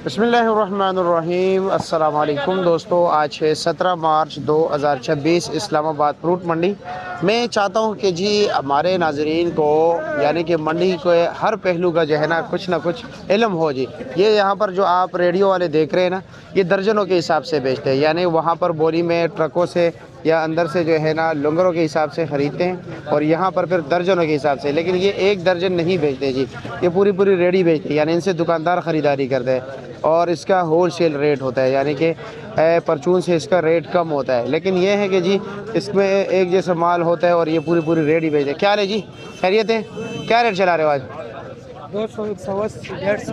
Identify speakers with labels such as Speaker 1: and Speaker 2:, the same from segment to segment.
Speaker 1: बिस्मिल्लाहिर्रहमानिर्रहीम। अस्सलाम वालेकुम दोस्तों, आज है 17 मार्च 2026 इस्लामाबाद फ्रूट मंडी। मैं चाहता हूं कि जी हमारे नाजरीन को यानी कि मंडी के हर पहलू का जो है ना कुछ इल्म हो जी। ये यहाँ पर जो आप रेडियो वाले देख रहे हैं ना, ये दर्जनों के हिसाब से बेचते हैं, यानी वहाँ पर बोरी में ट्रकों से या अंदर से जो है ना लंगरों के हिसाब से ख़रीदते हैं और यहाँ पर फिर दर्जनों के हिसाब से। लेकिन ये एक दर्जन नहीं बेचते जी, ये पूरी रेडी बेचते हैं, यानी इनसे दुकानदार ख़रीदारी करते हैं और इसका होल सेल रेट होता है, यानी कि परचून से इसका रेट कम होता है। लेकिन ये है कि जी इसमें एक जैसा माल होता है और ये पूरी रेडी बेचते हैं। क्या है जी, खैरियत है? क्या रेट चला रहे हो आज?
Speaker 2: 200, 180, 150।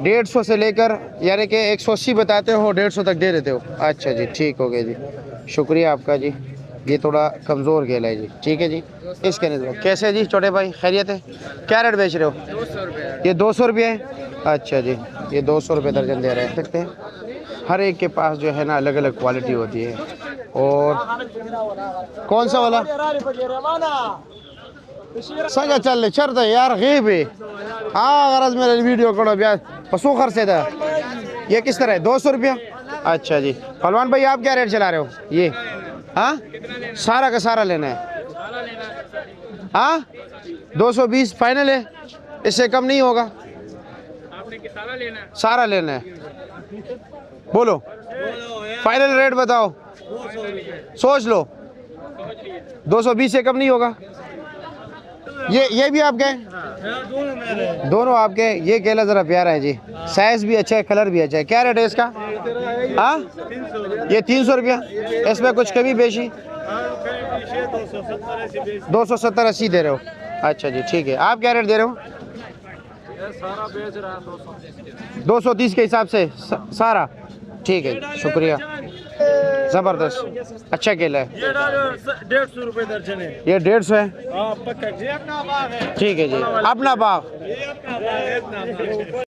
Speaker 1: 150 से लेकर यानी कि 180 बताते हो, 150 तक दे देते हो। अच्छा जी, ठीक हो गया जी, शुक्रिया आपका जी। ये थोड़ा कमज़ोर गेला है जी, ठीक है जी। इसके नहीं कैसे जी छोटे भाई, खैरियत है? क्या रेट बेच रहे हो?
Speaker 2: 200 रुपये।
Speaker 1: ये 200 रुपये है। अच्छा जी, ये 200 रुपये दर्जन दे रहे सकते हैं। हर एक के पास जो है ना अलग अलग क्वालिटी होती है। और कौन सा वाला संग चल चरता यार गीब है। हाँ गरज मेरे वीडियो करो ब्याज पशु खर्चे था। ये किस तरह है? 200 रुपया। अच्छा जी, पहलवान भाई आप क्या रेट चला रहे हो? ये हाँ सारा का सारा लेना है? हाँ 220 फाइनल है, इससे कम नहीं होगा? सारा लेना है, बोलो फाइनल रेट बताओ, सोच लो। 220 से कम नहीं होगा? ये भी आपके हैं? दोनों आपके। ये केला ज़रा प्यारा है जी, साइज भी अच्छा है, कलर भी अच्छा है। क्या रेट है इसका? हाँ ये 300 रुपया। इसमें कुछ कमी बेशी? 270-80 दे रहे हो? अच्छा जी, ठीक है। आप क्या रेट दे रहे हो? 230 के हिसाब से सारा, ठीक है, शुक्रिया। ज़बरदस्त अच्छा केला है।
Speaker 2: ये 150 रुपये दर्जन है।
Speaker 1: ये 150 है,
Speaker 2: पक्का जी, अपना बाग है।
Speaker 1: ठीक है जी, अपना बाग।
Speaker 2: ये अपना बाग है, अपना बाग है।